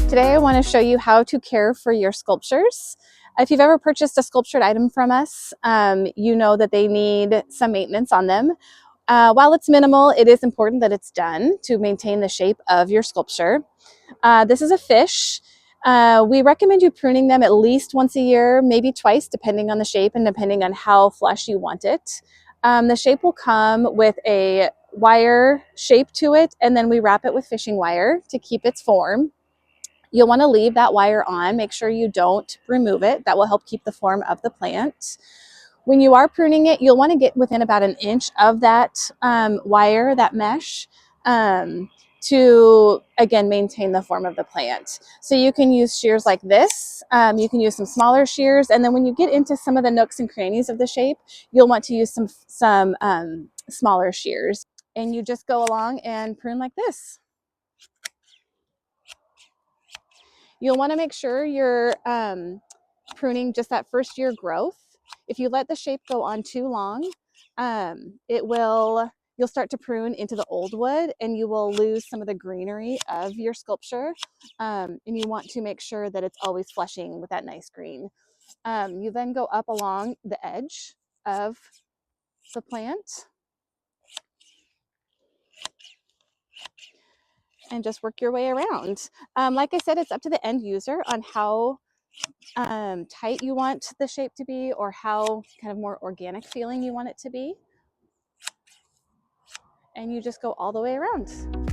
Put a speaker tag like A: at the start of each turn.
A: Today I want to show you how to care for your sculptures. If you've ever purchased a sculptured item from us, you know that they need some maintenance on them. While it's minimal, it is important that it's done to maintain the shape of your sculpture. This is a fish. We recommend you pruning them at least once a year, maybe twice, depending on the shape and depending on how flush you want it. The shape will come with a wire shape to it, and then we wrap it with fishing wire to keep its form. You'll want to leave that wire on. Make sure you don't remove it. That will help keep the form of the plant. When you are pruning it, you'll want to get within about an inch of that wire, that mesh, to, again, maintain the form of the plant. So you can use shears like this. You can use some smaller shears. And then when you get into some of the nooks and crannies of the shape, you'll want to use some smaller shears. And you just go along and prune like this. You'll want to make sure you're pruning just that first year growth. If you let the shape go on too long, you'll start to prune into the old wood and you will lose some of the greenery of your sculpture. And you want to make sure that it's always flushing with that nice green. You then go up along the edge of the plant and just work your way around. Like I said, it's up to the end user on how tight you want the shape to be or how kind of more organic feeling you want it to be. And you just go all the way around.